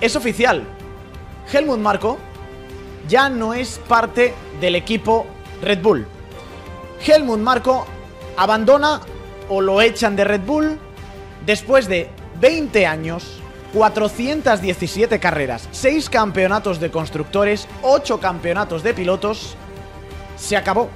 Es oficial. Helmut Marko ya no es parte del equipo Red Bull. Helmut Marko abandona o lo echan de Red Bull después de 20 años, 417 carreras, 6 campeonatos de constructores, 8 campeonatos de pilotos. Se acabó.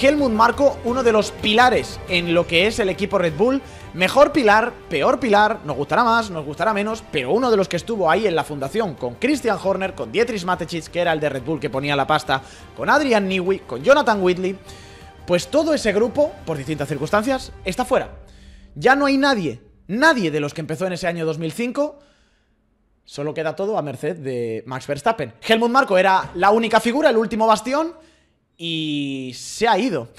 Helmut Marko, uno de los pilares en lo que es el equipo Red Bull. Mejor pilar, peor pilar, nos gustará más, nos gustará menos, pero uno de los que estuvo ahí en la fundación con Christian Horner, con Dietrich Mateschitz, que era el de Red Bull que ponía la pasta, con Adrian Newey, con Jonathan Whitley. Pues todo ese grupo, por distintas circunstancias, está fuera. Ya no hay nadie de los que empezó en ese año 2005. Solo queda todo a merced de Max Verstappen. Helmut Marko era la única figura, el último bastión, y se ha ido.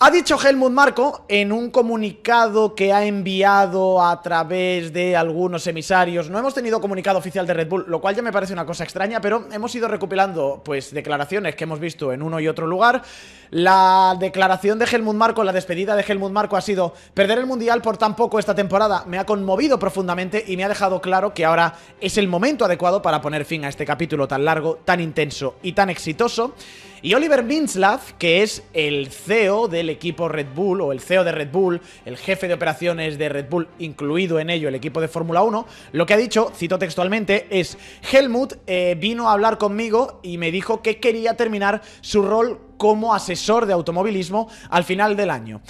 Ha dicho Helmut Marko en un comunicado que ha enviado a través de algunos emisarios. No hemos tenido comunicado oficial de Red Bull, lo cual ya me parece una cosa extraña, pero hemos ido recopilando pues declaraciones que hemos visto en uno y otro lugar. La declaración de Helmut Marko, la despedida de Helmut Marko ha sido: perder el Mundial por tan poco esta temporada me ha conmovido profundamente y me ha dejado claro que ahora es el momento adecuado para poner fin a este capítulo tan largo, tan intenso y tan exitoso. Y Oliver Mintzlaff, que es el CEO del equipo Red Bull, o el CEO de Red Bull, el jefe de operaciones de Red Bull, incluido en ello el equipo de Fórmula 1, lo que ha dicho, cito textualmente, es: Helmut vino a hablar conmigo y me dijo que quería terminar su rol como asesor de automovilismo al final del año.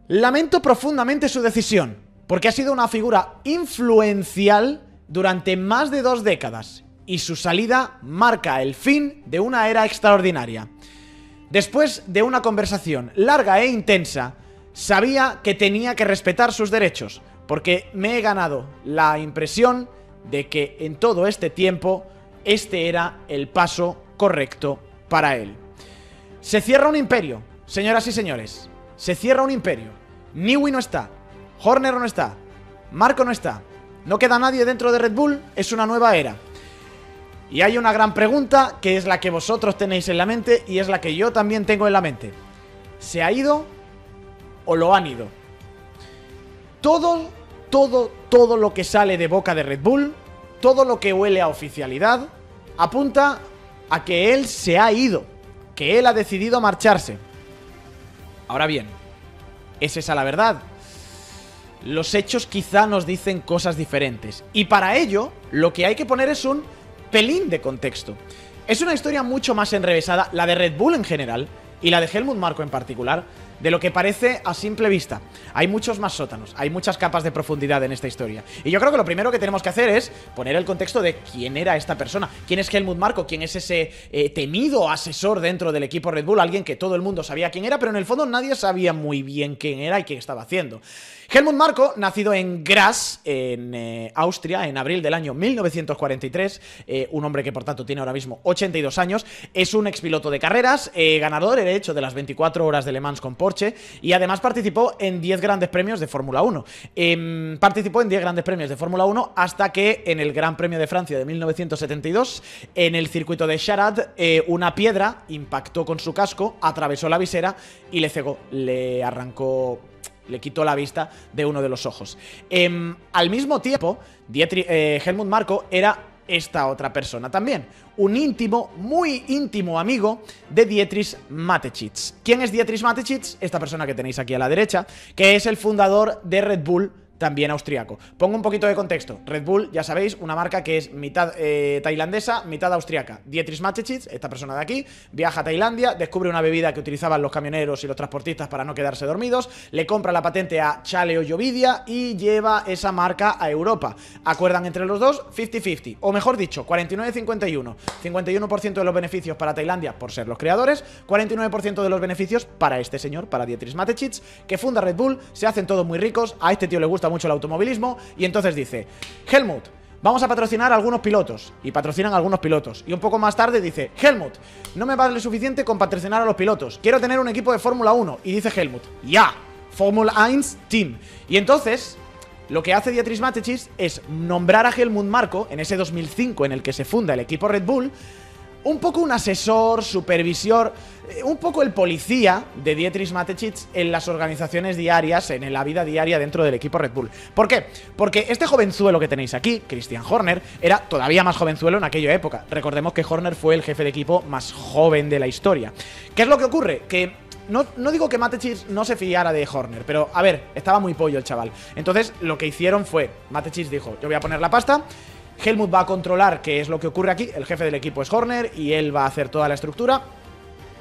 Lamento profundamente su decisión, porque ha sido una figura influencial durante más de 2 décadas. Y su salida marca el fin de una era extraordinaria. Después de una conversación larga e intensa, sabía que tenía que respetar sus derechos, porque me he ganado la impresión de que en todo este tiempo este era el paso correcto para él. Se cierra un imperio, señoras y señores. Se cierra un imperio. Newey no está, Horner no está, Marko no está. No queda nadie dentro de Red Bull, es una nueva era. Y hay una gran pregunta, que es la que vosotros tenéis en la mente y es la que yo también tengo en la mente. ¿Se ha ido o lo han ido? Todo lo que sale de boca de Red Bull, todo lo que huele a oficialidad, apunta a que él se ha ido, que él ha decidido marcharse. Ahora bien, ¿es esa la verdad? Los hechos quizá nos dicen cosas diferentes. Y para ello, lo que hay que poner es un pelín de contexto. Es una historia mucho más enrevesada, la de Red Bull en general y la de Helmut Marko en particular, de lo que parece a simple vista. Hay muchos más sótanos, hay muchas capas de profundidad en esta historia. Y yo creo que lo primero que tenemos que hacer es poner el contexto de quién era esta persona, quién es Helmut Marko, quién es ese temido asesor dentro del equipo Red Bull, alguien que todo el mundo sabía quién era, pero en el fondo nadie sabía muy bien quién era y qué estaba haciendo. Helmut Marko, nacido en Graz, en Austria, en abril del año 1943, un hombre que por tanto tiene ahora mismo 82 años, es un expiloto de carreras, ganador, de hecho, de las 24 horas de Le Mans con Porsche, y además participó en 10 grandes premios de Fórmula 1. Participó en 10 grandes premios de Fórmula 1 hasta que en el Gran Premio de Francia de 1972, en el circuito de Charad, una piedra impactó con su casco, atravesó la visera y le cegó, le arrancó, le quitó la vista de uno de los ojos. Al mismo tiempo, Helmut Marko era esta otra persona también, un íntimo, muy íntimo amigo de Dietrich Mateschitz. ¿Quién es Dietrich Mateschitz? Esta persona que tenéis aquí a la derecha, que es el fundador de Red Bull, también austriaco. Pongo un poquito de contexto. Red Bull, ya sabéis, una marca que es mitad tailandesa, mitad austriaca. Dietrich Mateschitz, esta persona de aquí, viaja a Tailandia, descubre una bebida que utilizaban los camioneros y los transportistas para no quedarse dormidos, le compra la patente a Chaleo Jovidia y lleva esa marca a Europa. Acuerdan entre los dos 50-50, o mejor dicho, 49-51. 51% de los beneficios para Tailandia por ser los creadores, 49% de los beneficios para este señor, para Dietrich Mateschitz, que funda Red Bull, se hacen todos muy ricos, a este tío le gusta mucho el automovilismo y entonces dice: Helmut, vamos a patrocinar a algunos pilotos. Y patrocinan a algunos pilotos. Y un poco más tarde dice: Helmut, no me vale suficiente con patrocinar a los pilotos, quiero tener un equipo de Fórmula 1. Y dice Helmut: ya, Fórmula 1 Team. Y entonces lo que hace Dietrich Mateschitz es nombrar a Helmut Marko en ese 2005 en el que se funda el equipo Red Bull un poco un asesor, supervisor, un poco el policía de Dietrich Mateschitz en las organizaciones diarias, en la vida diaria dentro del equipo Red Bull. ¿Por qué? Porque este jovenzuelo que tenéis aquí, Christian Horner, era todavía más jovenzuelo en aquella época. Recordemos que Horner fue el jefe de equipo más joven de la historia. ¿Qué es lo que ocurre? Que no digo que Mateschitz no se fiara de Horner, pero a ver, estaba muy pollo el chaval. Entonces lo que hicieron fue, Mateschitz dijo, yo voy a poner la pasta, Helmut va a controlar qué es lo que ocurre aquí, el jefe del equipo es Horner y él va a hacer toda la estructura.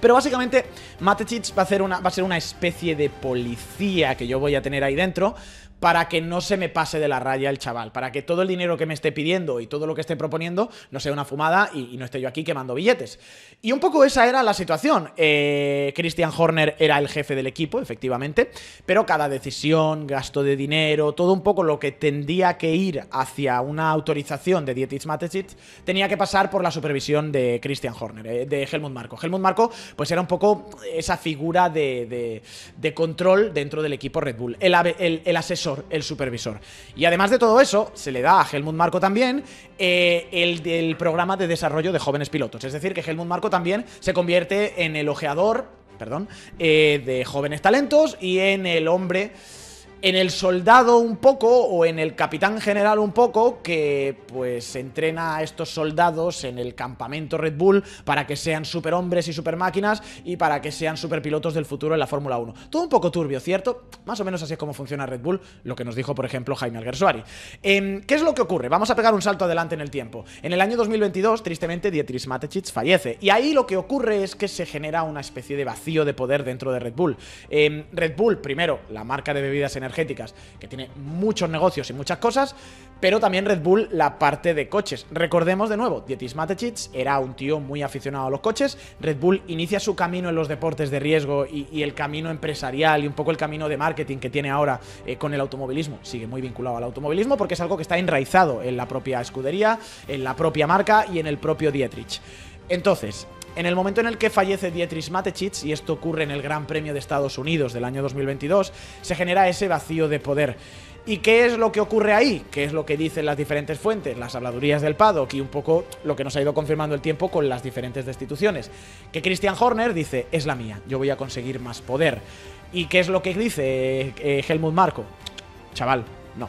Pero básicamente Mateschitz va a ser una especie de policía que yo voy a tener ahí dentro para que no se me pase de la raya el chaval, para que todo el dinero que me esté pidiendo y todo lo que esté proponiendo no sea una fumada y no esté yo aquí quemando billetes. Y un poco esa era la situación. Christian Horner era el jefe del equipo, efectivamente, pero cada decisión, gasto de dinero, todo un poco lo que tendría que ir hacia una autorización de Dietrich Mateschitz tenía que pasar por la supervisión de Christian Horner, de Helmut Marko. Helmut Marko pues era un poco esa figura de control dentro del equipo Red Bull, el asesor, el supervisor. Y además de todo eso, se le da a Helmut Marko también el programa de desarrollo de jóvenes pilotos. Es decir, que Helmut Marko también se convierte en el ojeador, de jóvenes talentos y en el hombre, en el soldado un poco, o en el capitán general un poco, que pues entrena a estos soldados en el campamento Red Bull para que sean superhombres y supermáquinas y para que sean superpilotos del futuro en la Fórmula 1. Todo un poco turbio, ¿cierto? Más o menos así es como funciona Red Bull, lo que nos dijo, por ejemplo, Jaime Alguersuari. ¿Qué es lo que ocurre? Vamos a pegar un salto adelante en el tiempo. En el año 2022, tristemente, Dietrich Mateschitz fallece. Y ahí lo que ocurre es que se genera una especie de vacío de poder dentro de Red Bull. Red Bull, primero, la marca de bebidas energéticas, que tiene muchos negocios y muchas cosas, pero también Red Bull la parte de coches. Recordemos de nuevo, Dietrich Mateschitz era un tío muy aficionado a los coches. Red Bull inicia su camino en los deportes de riesgo y el camino empresarial y un poco el camino de marketing que tiene ahora con el automovilismo. Sigue muy vinculado al automovilismo porque es algo que está enraizado en la propia escudería, en la propia marca y en el propio Dietrich. Entonces, en el momento en el que fallece Dietrich Mateschitz, y esto ocurre en el Gran Premio de Estados Unidos del año 2022, se genera ese vacío de poder. ¿Y qué es lo que ocurre ahí? ¿Qué es lo que dicen las diferentes fuentes, las habladurías del paddock y un poco lo que nos ha ido confirmando el tiempo con las diferentes destituciones? Que Christian Horner dice, es la mía, yo voy a conseguir más poder. ¿Y qué es lo que dice Helmut Marko? Chaval, no.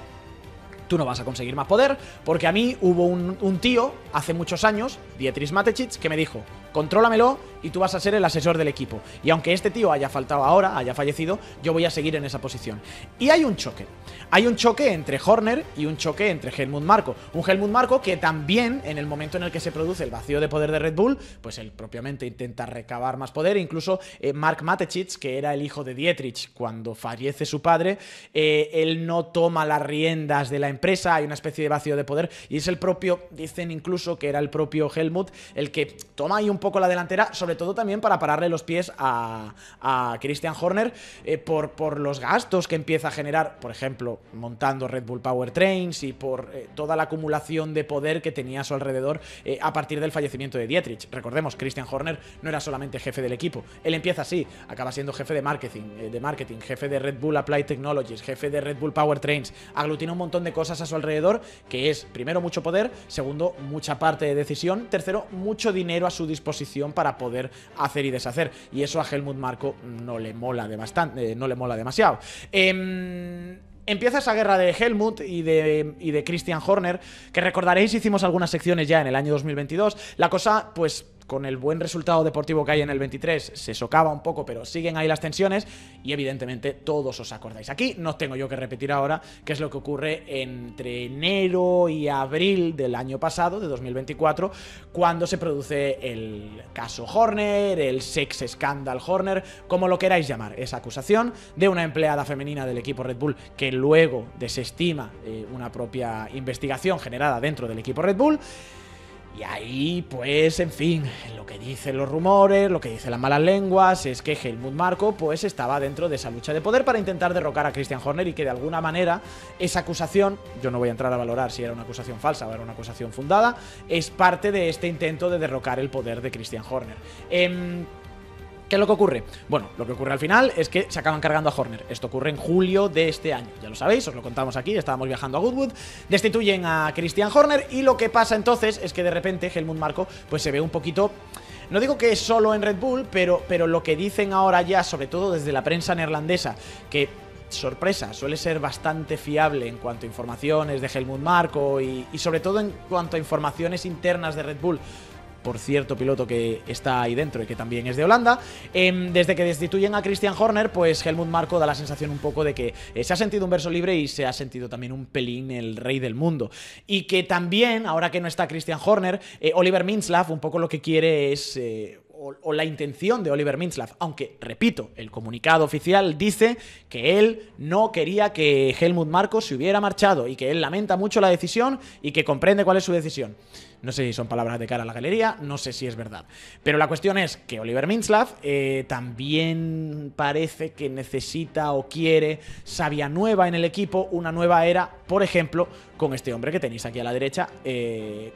Tú no vas a conseguir más poder, porque a mí hubo un tío hace muchos años, Dietrich Mateschitz, que me dijo, contrólamelo y tú vas a ser el asesor del equipo. Y aunque este tío haya faltado ahora, haya fallecido, yo voy a seguir en esa posición. Y hay un choque. Hay un choque entre Horner y un choque entre Helmut Marko. Un Helmut Marko que también, en el momento en el que se produce el vacío de poder de Red Bull, pues él propiamente intenta recabar más poder. Incluso Mark Mateschitz, que era el hijo de Dietrich cuando fallece su padre, él no toma las riendas de la empresa, hay una especie de vacío de poder. Y es el propio, dicen incluso que era el propio Helmut, el que toma ahí un poco la delantera, sobre todo también para pararle los pies a Christian Horner por los gastos que empieza a generar, por ejemplo, montando Red Bull Powertrains y por toda la acumulación de poder que tenía a su alrededor a partir del fallecimiento de Dietrich. Recordemos, Christian Horner no era solamente jefe del equipo, él empieza así, acaba siendo jefe de marketing, jefe de Red Bull Applied Technologies, jefe de Red Bull Powertrains, aglutina un montón de cosas a su alrededor, que es, primero, mucho poder, segundo, mucha parte de decisión, tercero, mucho dinero a su disposición para poder hacer y deshacer, y eso a Helmut Marko no le mola demasiado. Empieza esa guerra de Helmut y de Christian Horner, que recordaréis hicimos algunas secciones ya en el año 2022. La cosa, pues, con el buen resultado deportivo que hay en el 23, se socava un poco, pero siguen ahí las tensiones y evidentemente todos os acordáis. Aquí no tengo yo que repetir ahora qué es lo que ocurre entre enero y abril del año pasado, de 2024, cuando se produce el caso Horner, el sex scandal Horner, como lo queráis llamar, esa acusación de una empleada femenina del equipo Red Bull que luego desestima una propia investigación generada dentro del equipo Red Bull. Y ahí, pues, en fin, lo que dicen los rumores, lo que dicen las malas lenguas, es que Helmut Marko, pues, estaba dentro de esa lucha de poder para intentar derrocar a Christian Horner y que de alguna manera esa acusación, yo no voy a entrar a valorar si era una acusación falsa o era una acusación fundada, es parte de este intento de derrocar el poder de Christian Horner. ¿Qué es lo que ocurre? Bueno, lo que ocurre al final es que se acaban cargando a Horner. Esto ocurre en julio de este año. Ya lo sabéis, os lo contamos aquí, estábamos viajando a Goodwood. Destituyen a Christian Horner y lo que pasa entonces es que de repente Helmut Marko pues se ve un poquito... No digo que solo en Red Bull, pero lo que dicen ahora ya, sobre todo desde la prensa neerlandesa, que... sorpresa, suele ser bastante fiable en cuanto a informaciones de Helmut Marko y sobre todo en cuanto a informaciones internas de Red Bull, por cierto piloto que está ahí dentro y que también es de Holanda. Desde que destituyen a Christian Horner, pues Helmut Marko da la sensación un poco de que se ha sentido un verso libre y se ha sentido también un pelín el rey del mundo. Y que también, ahora que no está Christian Horner, Oliver Mintzlaff un poco lo que quiere es... o la intención de Oliver Mintzlaff, aunque, repito, el comunicado oficial dice que él no quería que Helmut Marko se hubiera marchado y que él lamenta mucho la decisión y que comprende cuál es su decisión. No sé si son palabras de cara a la galería, no sé si es verdad. Pero la cuestión es que Oliver Mintzlaff también parece que necesita o quiere savia nueva en el equipo, una nueva era, por ejemplo, con este hombre que tenéis aquí a la derecha,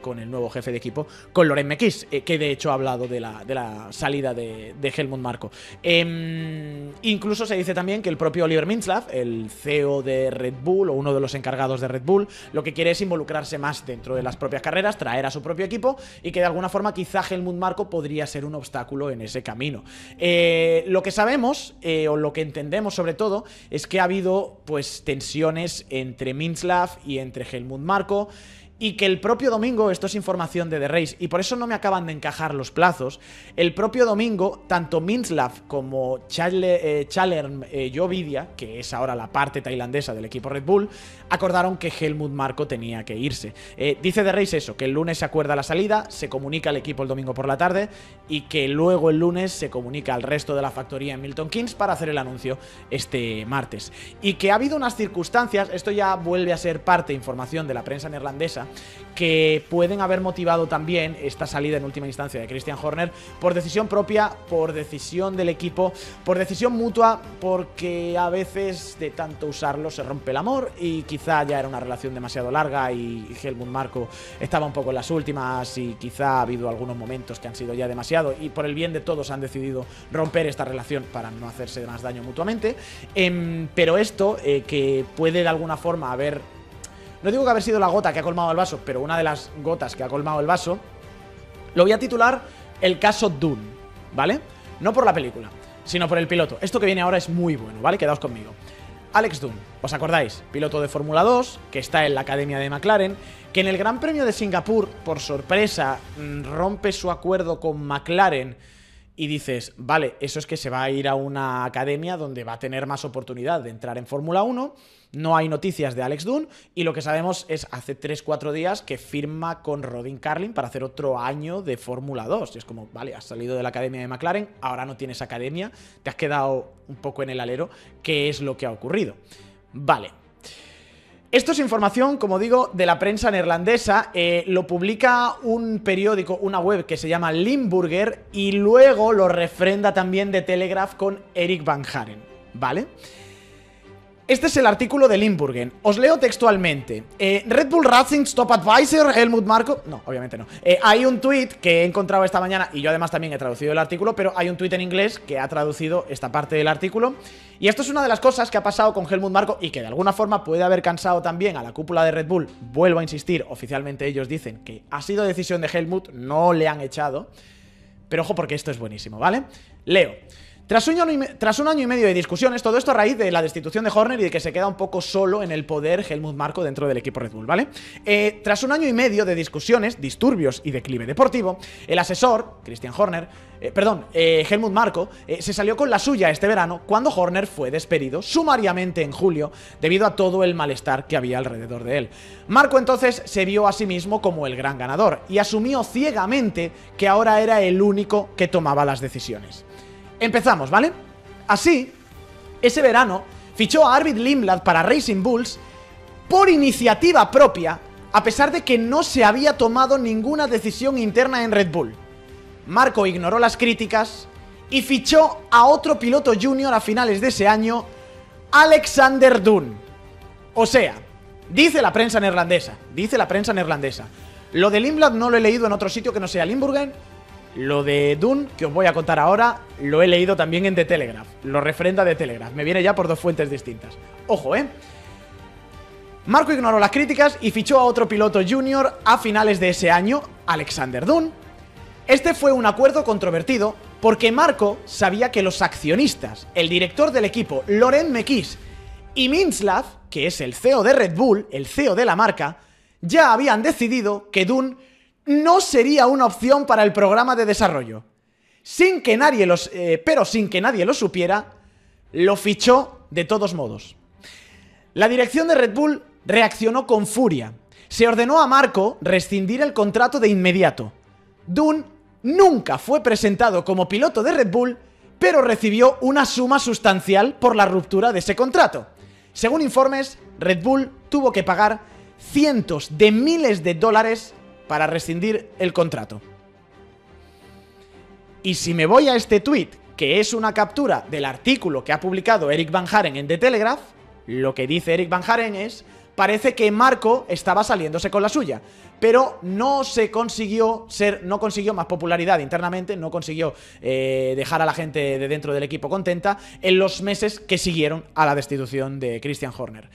con el nuevo jefe de equipo, con Laurent Mekies, que de hecho ha hablado de la salida de Helmut Marko. Incluso se dice también que el propio Oliver Mintzlaff, el CEO de Red Bull, o uno de los encargados de Red Bull, lo que quiere es involucrarse más dentro de las propias carreras, traer a su propio equipo, y que de alguna forma quizá Helmut Marko podría ser un obstáculo en ese camino. Lo que sabemos, o lo que entendemos sobre todo, es que ha habido pues tensiones entre Mintzlaff y entre Helmut Marko, y que el propio domingo, esto es información de The Race, y por eso no me acaban de encajar los plazos, el propio domingo, tanto Mintzlaff como Chalern Jovidia, que es ahora la parte tailandesa del equipo Red Bull, acordaron que Helmut Marko tenía que irse. Dice The Race eso, que el lunes se acuerda la salida, se comunica al equipo el domingo por la tarde, y que luego el lunes se comunica al resto de la factoría en Milton Keynes para hacer el anuncio este martes. Y que ha habido unas circunstancias, esto ya vuelve a ser parte de información de la prensa neerlandesa, que pueden haber motivado también esta salida en última instancia de Christian Horner por decisión propia, por decisión del equipo, por decisión mutua, porque a veces de tanto usarlo se rompe el amor y quizá ya era una relación demasiado larga y Helmut Marko estaba un poco en las últimas y quizá ha habido algunos momentos que han sido ya demasiado y por el bien de todos han decidido romper esta relación para no hacerse más daño mutuamente. Pero esto que puede de alguna forma haber... No digo que haber sido la gota que ha colmado el vaso, pero una de las gotas que ha colmado el vaso, lo voy a titular el caso Dunn, ¿vale? No por la película, sino por el piloto. Esto que viene ahora es muy bueno, ¿vale? Quedaos conmigo. Alex Dunn, ¿os acordáis? Piloto de Fórmula 2, que está en la academia de McLaren, que en el Gran Premio de Singapur, por sorpresa, rompe su acuerdo con McLaren y dices, vale, eso es que se va a ir a una academia donde va a tener más oportunidad de entrar en Fórmula 1. No hay noticias de Alex Dunn y lo que sabemos es hace 3-4 días que firma con Rodin Carlin para hacer otro año de Fórmula 2. Y es como, vale, has salido de la academia de McLaren, ahora no tienes academia, te has quedado un poco en el alero. ¿Qué es lo que ha ocurrido? Vale. Esto es información, como digo, de la prensa neerlandesa. Lo publica un periódico, una web que se llama Limburger, y luego lo refrenda también de Telegraph con Eric Van Haren, ¿vale? Este es el artículo de Limburgen. Os leo textualmente. Red Bull Racing Top Advisor, Helmut Marko... No, obviamente no. Hay un tweet que he encontrado esta mañana, y yo además también he traducido el artículo, pero hay un tweet en inglés que ha traducido esta parte del artículo. Y esto es una de las cosas que ha pasado con Helmut Marko y que de alguna forma puede haber cansado también a la cúpula de Red Bull. Vuelvo a insistir, oficialmente ellos dicen que ha sido decisión de Helmut, no le han echado. Pero ojo porque esto es buenísimo, ¿vale? Leo. Tras un año y medio de discusiones, todo esto a raíz de la destitución de Horner y de que se queda un poco solo en el poder Helmut Marko dentro del equipo Red Bull, ¿vale? Tras un año y medio de discusiones, disturbios y declive deportivo, el asesor, Helmut Marko, se salió con la suya este verano cuando Horner fue despedido sumariamente en julio debido a todo el malestar que había alrededor de él. Marko entonces se vio a sí mismo como el gran ganador y asumió ciegamente que ahora era el único que tomaba las decisiones. Empezamos, ¿vale? Así, ese verano fichó a Arvid Lindblad para Racing Bulls por iniciativa propia, a pesar de que no se había tomado ninguna decisión interna en Red Bull. Marko ignoró las críticas y fichó a otro piloto junior a finales de ese año, Alexander Dunn. O sea, dice la prensa neerlandesa, lo de Lindblad no lo he leído en otro sitio que no sea Limburgen, Lo de Dune, que os voy a contar ahora, lo he leído también en The Telegraph. Lo refrenda The Telegraph. Me viene ya por 2 fuentes distintas. Ojo, Marco ignoró las críticas y fichó a otro piloto junior a finales de ese año, Alexander Dune. Este fue un acuerdo controvertido porque Marco sabía que los accionistas, el director del equipo, Laurent Mekies, y Mintzlaff, que es el CEO de Red Bull, el CEO de la marca, ya habían decidido que Dune no sería una opción para el programa de desarrollo. Pero sin que nadie lo supiera, lo fichó de todos modos. La dirección de Red Bull reaccionó con furia. Se ordenó a Marco rescindir el contrato de inmediato. Dune nunca fue presentado como piloto de Red Bull, pero recibió una suma sustancial por la ruptura de ese contrato. Según informes, Red Bull tuvo que pagar cientos de miles de dólares para rescindir el contrato. Y si me voy a este tweet, que es una captura del artículo que ha publicado Eric Van Haren en The Telegraph, lo que dice Eric Van Haren es: parece que Marco estaba saliéndose con la suya, pero no consiguió más popularidad internamente, no consiguió dejar a la gente de dentro del equipo contenta en los meses que siguieron a la destitución de Christian Horner.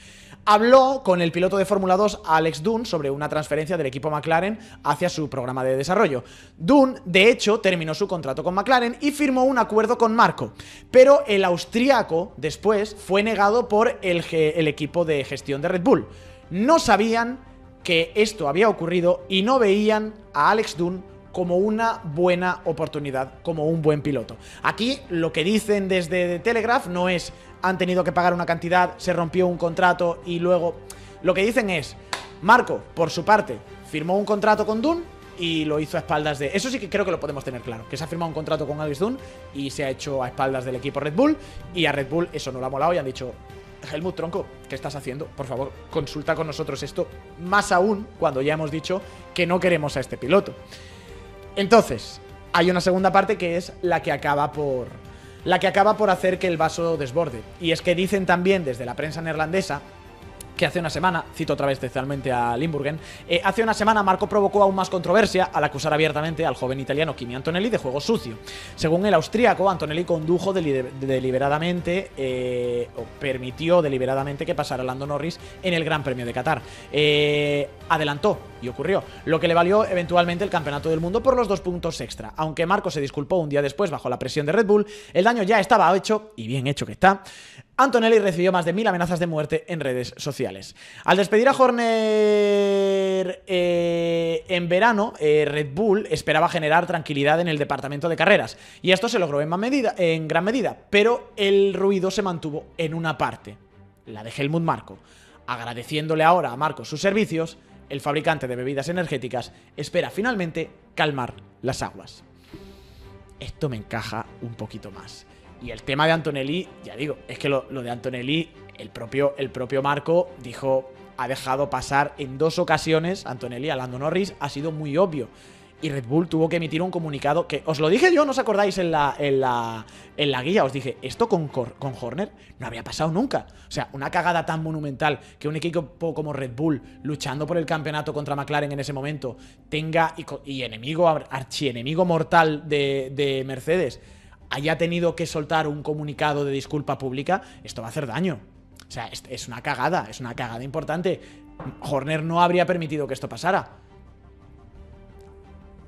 Habló con el piloto de Fórmula 2, Alex Dune, sobre una transferencia del equipo McLaren hacia su programa de desarrollo. Dune, de hecho, terminó su contrato con McLaren y firmó un acuerdo con Marco, pero el austríaco después fue negado por el equipo de gestión de Red Bull. No sabían que esto había ocurrido y no veían a Alex Dune como una buena oportunidad, como un buen piloto. Aquí lo que dicen desde Telegraph no es han tenido que pagar una cantidad, se rompió un contrato y luego... Lo que dicen es, Marco, por su parte, firmó un contrato con Dune y lo hizo a espaldas de... Eso sí que creo que lo podemos tener claro, que se ha firmado un contrato con Alex Dune y se ha hecho a espaldas del equipo Red Bull, y a Red Bull eso no le ha molado y han dicho: Helmut, tronco, ¿qué estás haciendo? Por favor, consulta con nosotros esto, más aún cuando ya hemos dicho que no queremos a este piloto. Entonces, hay una segunda parte que es la que acaba por hacer que el vaso desborde. Y es que dicen también desde la prensa neerlandesa que hace una semana, cito otra vez especialmente a Limburgen, hace una semana Marco provocó aún más controversia al acusar abiertamente al joven italiano Kimi Antonelli de juego sucio. Según el austríaco, Antonelli condujo deliberadamente, o permitió deliberadamente que pasara Lando Norris en el Gran Premio de Qatar. Adelantó, y ocurrió, lo que le valió eventualmente el campeonato del mundo por los 2 puntos extra. Aunque Marco se disculpó un día después bajo la presión de Red Bull, el daño ya estaba hecho, y bien hecho que está. Antonelli recibió más de 1000 amenazas de muerte en redes sociales. Al despedir a Horner en verano, Red Bull esperaba generar tranquilidad en el departamento de carreras, y esto se logró en gran medida, pero el ruido se mantuvo en una parte, la de Helmut Marko. Agradeciéndole ahora a Marko sus servicios, el fabricante de bebidas energéticas espera finalmente calmar las aguas. Esto me encaja un poquito más. Y el tema de Antonelli, ya digo, es que lo de Antonelli, el propio Marco dijo, ha dejado pasar en 2 ocasiones Antonelli a Lando Norris, ha sido muy obvio. Y Red Bull tuvo que emitir un comunicado que, os lo dije yo, ¿no os acordáis en la guía? Os dije, esto con Horner no había pasado nunca. O sea, una cagada tan monumental que un equipo como Red Bull, luchando por el campeonato contra McLaren en ese momento, tenga, y archienemigo mortal de Mercedes, haya tenido que soltar un comunicado de disculpa pública, esto va a hacer daño. O sea, es una cagada importante. Horner no habría permitido que esto pasara.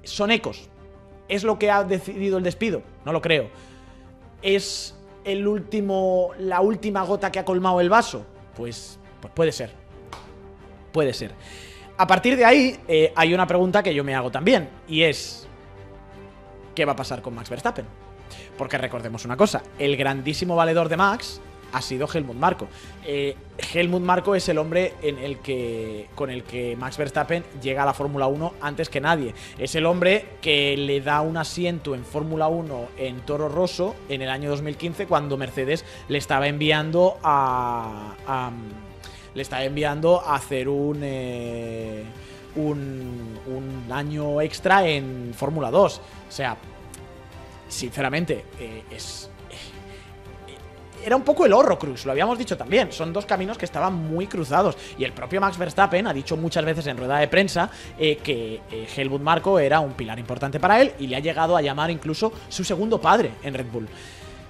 Son ecos. ¿Es lo que ha decidido el despido? No lo creo. ¿Es la última gota que ha colmado el vaso? Pues puede ser. Puede ser. A partir de ahí, hay una pregunta que yo me hago también, y es: ¿qué va a pasar con Max Verstappen? Porque recordemos una cosa, el grandísimo valedor de Max ha sido Helmut Marko. Helmut Marko es el hombre con el que Max Verstappen llega a la Fórmula 1 antes que nadie. Es el hombre que le da un asiento en Fórmula 1 en Toro Rosso en el año 2015, cuando Mercedes le estaba enviando a hacer un año extra en Fórmula 2. O sea, sinceramente, era un poco el Horrocrux, lo habíamos dicho también. Son dos caminos que estaban muy cruzados. Y el propio Max Verstappen ha dicho muchas veces en rueda de prensa que Helmut Marko era un pilar importante para él y le ha llegado a llamar incluso su segundo padre en Red Bull.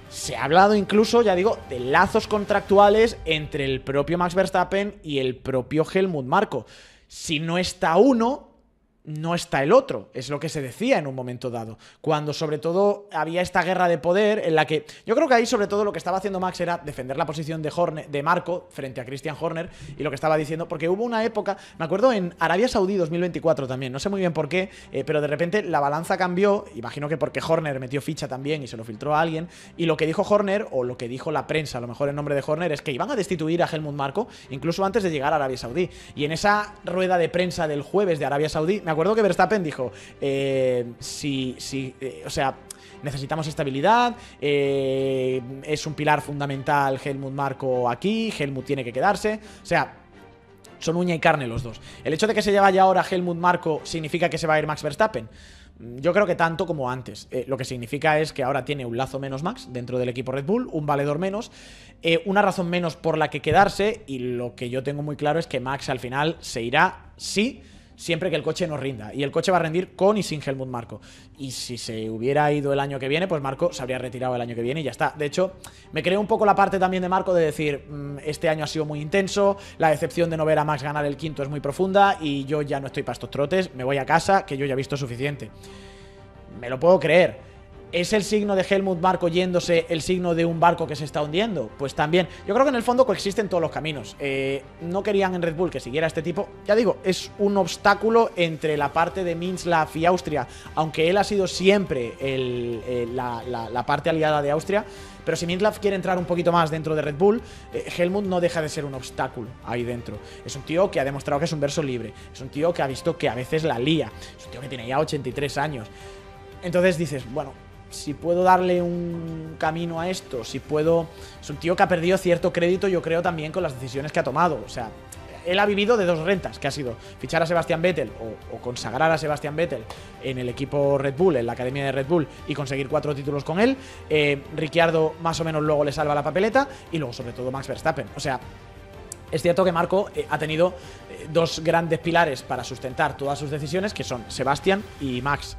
Se ha hablado incluso, ya digo, de lazos contractuales entre el propio Max Verstappen y el propio Helmut Marko. Si no está uno, no está el otro, es lo que se decía en un momento dado, cuando sobre todo había esta guerra de poder en la que yo creo que ahí sobre todo lo que estaba haciendo Max era defender la posición de Marko frente a Christian Horner, y lo que estaba diciendo, porque hubo una época, me acuerdo en Arabia Saudí 2024 también, no sé muy bien por qué, pero de repente la balanza cambió, imagino que porque Horner metió ficha también y se lo filtró a alguien, y lo que dijo Horner, o lo que dijo la prensa, a lo mejor en nombre de Horner, es que iban a destituir a Helmut Marko incluso antes de llegar a Arabia Saudí, y en esa rueda de prensa del jueves de Arabia Saudí, me acuerdo que Verstappen dijo, o sea, necesitamos estabilidad, es un pilar fundamental Helmut Marko aquí, Helmut tiene que quedarse, o sea, son uña y carne los dos. El hecho de que se vaya ahora Helmut Marko significa que se va a ir Max Verstappen. Yo creo que tanto como antes. Lo que significa es que ahora tiene un lazo menos Max dentro del equipo Red Bull, un valedor menos, una razón menos por la que quedarse, y lo que yo tengo muy claro es que Max al final se irá, sí, siempre que el coche no rinda, y el coche va a rendir con y sin Helmut Marko. Y si se hubiera ido el año que viene, pues Marko se habría retirado el año que viene y ya está. De hecho, me creó un poco la parte también de Marko de decir, este año ha sido muy intenso, la decepción de no ver a Max ganar el quinto es muy profunda y yo ya no estoy para estos trotes, me voy a casa, que yo ya he visto suficiente. Me lo puedo creer. ¿Es el signo de Helmut Marko yéndose el signo de un barco que se está hundiendo? Pues también. Yo creo que en el fondo coexisten todos los caminos. No querían en Red Bull que siguiera este tipo. Ya digo, es un obstáculo entre la parte de Minslav y Austria, aunque él ha sido siempre la parte aliada de Austria. Pero si Minslav quiere entrar un poquito más dentro de Red Bull, Helmut no deja de ser un obstáculo ahí dentro. Es un tío que ha demostrado que es un verso libre. Es un tío que ha visto que a veces la lía. Es un tío que tiene ya 83 años. Entonces dices, bueno, si puedo darle un camino a esto, si puedo... Es un tío que ha perdido cierto crédito, yo creo, también con las decisiones que ha tomado. O sea, él ha vivido de dos rentas, que ha sido fichar a Sebastian Vettel o consagrar a Sebastian Vettel en el equipo Red Bull, en la academia de Red Bull, y conseguir 4 títulos con él. Ricciardo más o menos luego le salva la papeleta, y luego sobre todo Max Verstappen. O sea, es cierto que Marko ha tenido dos grandes pilares para sustentar todas sus decisiones, que son Sebastian y Max.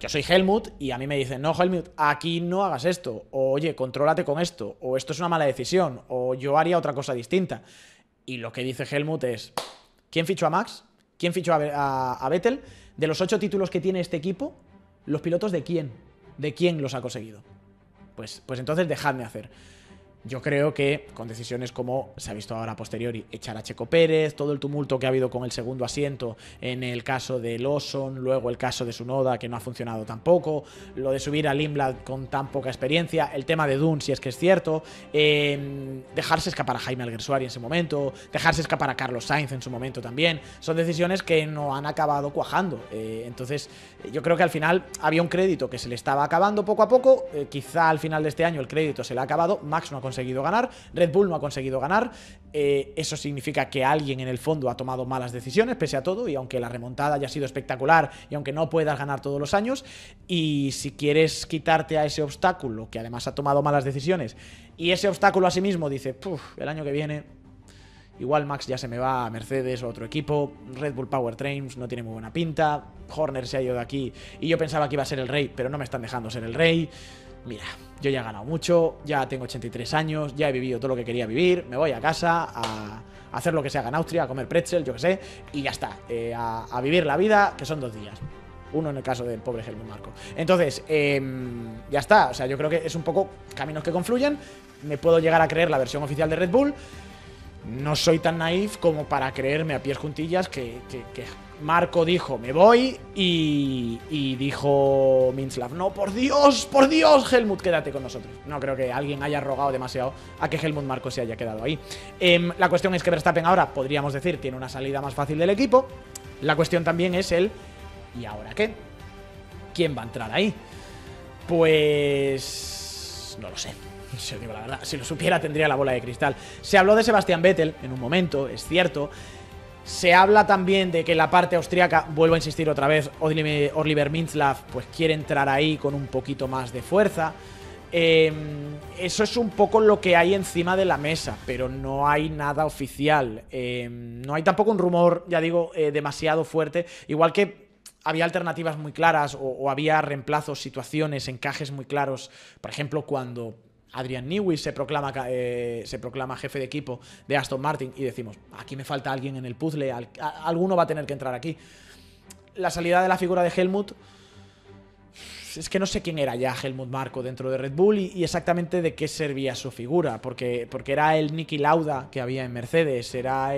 Yo soy Helmut y a mí me dicen, no, Helmut, aquí no hagas esto, o oye, contrólate con esto, o esto es una mala decisión, o yo haría otra cosa distinta. Y lo que dice Helmut es, ¿quién fichó a Max? ¿Quién fichó a Vettel? De los 8 títulos que tiene este equipo, ¿los pilotos de quién? ¿De quién los ha conseguido? Pues entonces dejadme hacer. Yo creo que con decisiones como se ha visto ahora a posteriori, echar a Checo Pérez, todo el tumulto que ha habido con el segundo asiento en el caso de Lawson, luego el caso de Tsunoda, que no ha funcionado tampoco, lo de subir a Lindblad con tan poca experiencia, el tema de Dune, si es que es cierto, dejarse escapar a Jaime Alguersuari en su momento, dejarse escapar a Carlos Sainz en su momento también, son decisiones que no han acabado cuajando. Entonces yo creo que al final había un crédito que se le estaba acabando poco a poco, quizá al final de este año el crédito se le ha acabado, Max no ha conseguido ganar, Red Bull no ha conseguido ganar, eso significa que alguien en el fondo ha tomado malas decisiones pese a todo, y aunque la remontada haya sido espectacular y aunque no puedas ganar todos los años, y si quieres quitarte a ese obstáculo que además ha tomado malas decisiones, y ese obstáculo a sí mismo dice, el año que viene igual Max ya se me va a Mercedes o a otro equipo, Red Bull Powertrains no tiene muy buena pinta, Horner se ha ido de aquí y yo pensaba que iba a ser el rey, pero no me están dejando ser el rey. Mira, yo ya he ganado mucho, ya tengo 83 años, ya he vivido todo lo que quería vivir, me voy a casa a hacer lo que se haga en Austria, a comer pretzel, yo que sé, y ya está, a vivir la vida, que son 2 días. Uno en el caso del pobre Helmut Marko. Entonces, ya está, o sea, yo creo que es un poco caminos que confluyen, me puedo llegar a creer la versión oficial de Red Bull. No soy tan naif como para creerme a pies juntillas que Marko dijo, me voy, y dijo Minslav, no, por Dios, Helmut, quédate con nosotros. No creo que alguien haya rogado demasiado a que Helmut Marko se haya quedado ahí. La cuestión es que Verstappen ahora, podríamos decir, tiene una salida más fácil del equipo. La cuestión también es el, ¿y ahora qué? ¿Quién va a entrar ahí? Pues... no lo sé. Si os digo la verdad, si lo supiera tendría la bola de cristal. Se habló de Sebastian Vettel en un momento, es cierto. Se habla también de que la parte austríaca, vuelvo a insistir otra vez, Oliver Minslav pues quiere entrar ahí con un poquito más de fuerza. Eso es un poco lo que hay encima de la mesa, pero no hay nada oficial. No hay tampoco un rumor, ya digo, demasiado fuerte. Igual que había alternativas muy claras o había reemplazos, situaciones, encajes muy claros. Por ejemplo, cuando Adrian Newey se proclama jefe de equipo de Aston Martin y decimos, aquí me falta alguien en el puzzle, alguno va a tener que entrar aquí. La salida de la figura de Helmut, es que no sé quién era ya Helmut Marko dentro de Red Bull y exactamente de qué servía su figura, porque era el Niki Lauda que había en Mercedes, era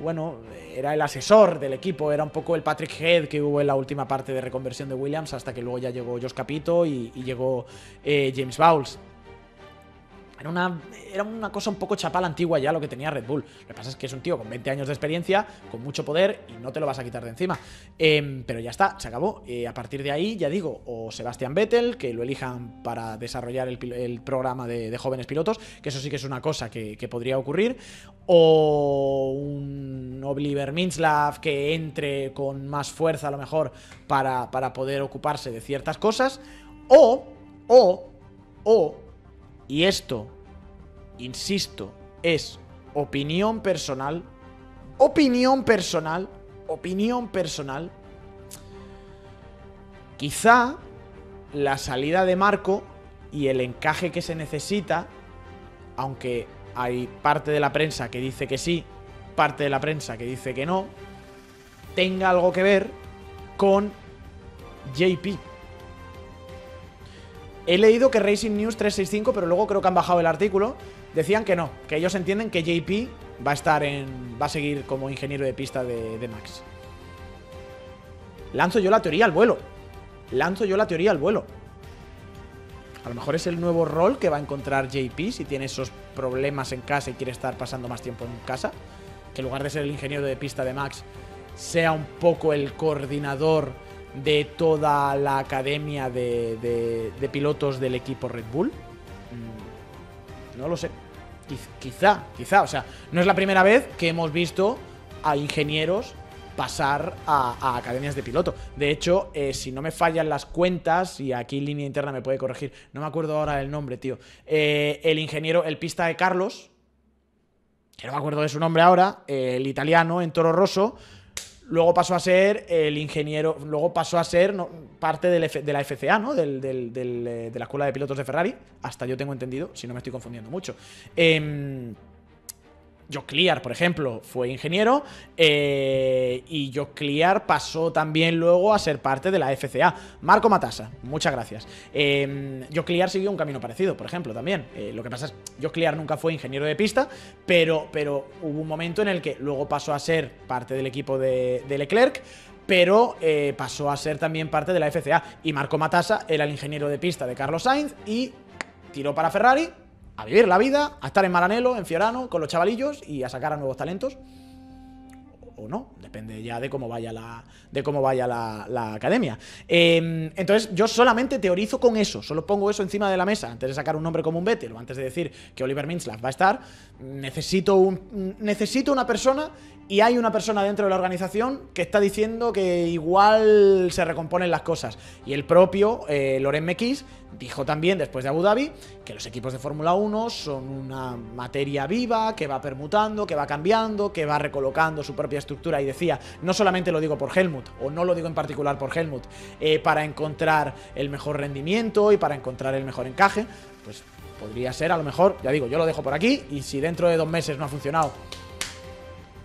bueno, era el asesor del equipo, era un poco el Patrick Head que hubo en la última parte de reconversión de Williams, hasta que luego ya llegó Josh Capito y llegó James Bowles. Era una cosa un poco chapala antigua ya lo que tenía Red Bull. Lo que pasa es que es un tío con 20 años de experiencia, con mucho poder y no te lo vas a quitar de encima. Pero ya está, se acabó. A partir de ahí, ya digo, o Sebastian Vettel, que lo elijan para desarrollar el programa de jóvenes pilotos, que eso sí que es una cosa que podría ocurrir, o un Oliver Mintzlaff que entre con más fuerza a lo mejor para poder ocuparse de ciertas cosas, y esto, insisto, es opinión personal. Quizá la salida de Marko y el encaje que se necesita, aunque hay parte de la prensa que dice que sí, parte de la prensa que dice que no, tenga algo que ver con JP. He leído que Racing News 365, pero luego creo que han bajado el artículo. Decían que no, que ellos entienden que JP va a seguir como ingeniero de pista de Max. Lanzo yo la teoría al vuelo. A lo mejor es el nuevo rol que va a encontrar JP si tiene esos problemas en casa y quiere estar pasando más tiempo en casa. Que en lugar de ser el ingeniero de pista de Max, sea un poco el coordinador de toda la academia de pilotos del equipo Red Bull. No lo sé. Quizá, o sea, no es la primera vez que hemos visto a ingenieros pasar a academias de piloto. De hecho, si no me fallan las cuentas, y aquí en línea interna me puede corregir, no me acuerdo ahora del nombre, tío. El ingeniero, el pista de Carlos, que no me acuerdo de su nombre ahora, el italiano en Toro Rosso, luego pasó a ser el ingeniero, luego pasó a ser parte de la FCA, ¿no? De la escuela de pilotos de Ferrari, hasta yo tengo entendido, si no me estoy confundiendo mucho. Joe Clear, por ejemplo, fue ingeniero y Joe Clear pasó también luego a ser parte de la FCA. Marco Matassa, muchas gracias. Joe Clear siguió un camino parecido, por ejemplo, también. Lo que pasa es que Joe Clear nunca fue ingeniero de pista, pero hubo un momento en el que luego pasó a ser parte del equipo de Leclerc, pero pasó a ser también parte de la FCA. Y Marco Matassa era el ingeniero de pista de Carlos Sainz y tiró para Ferrari a vivir la vida, a estar en Maranello, en Fiorano, con los chavalillos y a sacar a nuevos talentos. O no, depende ya de cómo vaya la academia. Entonces yo solamente teorizo con eso, solo pongo eso encima de la mesa antes de sacar un nombre como un Vettel o antes de decir que Oliver Mintzlaff va a estar. Necesito una persona, y hay una persona dentro de la organización que está diciendo que igual se recomponen las cosas. Y el propio Laurent Mekies dijo también, después de Abu Dhabi, que los equipos de Fórmula 1 son una materia viva, que va permutando, que va cambiando, que va recolocando su propia estructura. Y decía, no solamente lo digo por Helmut, o no lo digo en particular por Helmut, para encontrar el mejor rendimiento y para encontrar el mejor encaje, pues podría ser, a lo mejor, ya digo, yo lo dejo por aquí, y si dentro de 2 meses no ha funcionado,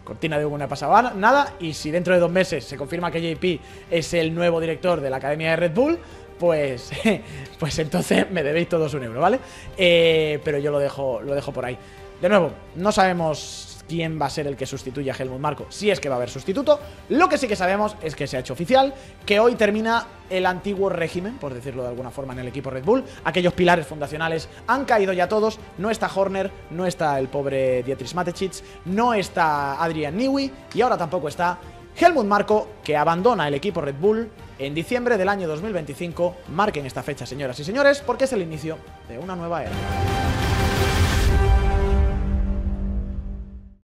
cortina de humo, no ha pasado nada. Y si dentro de 2 meses se confirma que JP es el nuevo director de la academia de Red Bull, pues entonces me debéis todos €1, ¿vale? Pero yo lo dejo por ahí. De nuevo, no sabemos quién va a ser el que sustituya a Helmut Marko, si es que va a haber sustituto. Lo que sí que sabemos es que se ha hecho oficial que hoy termina el antiguo régimen, por decirlo de alguna forma, en el equipo Red Bull. Aquellos pilares fundacionales han caído ya todos. No está Horner, no está el pobre Dietrich Mateschitz, no está Adrian Newey y ahora tampoco está Helmut Marko, que abandona el equipo Red Bull en diciembre del año 2025. Marquen esta fecha, señoras y señores, porque es el inicio de una nueva era.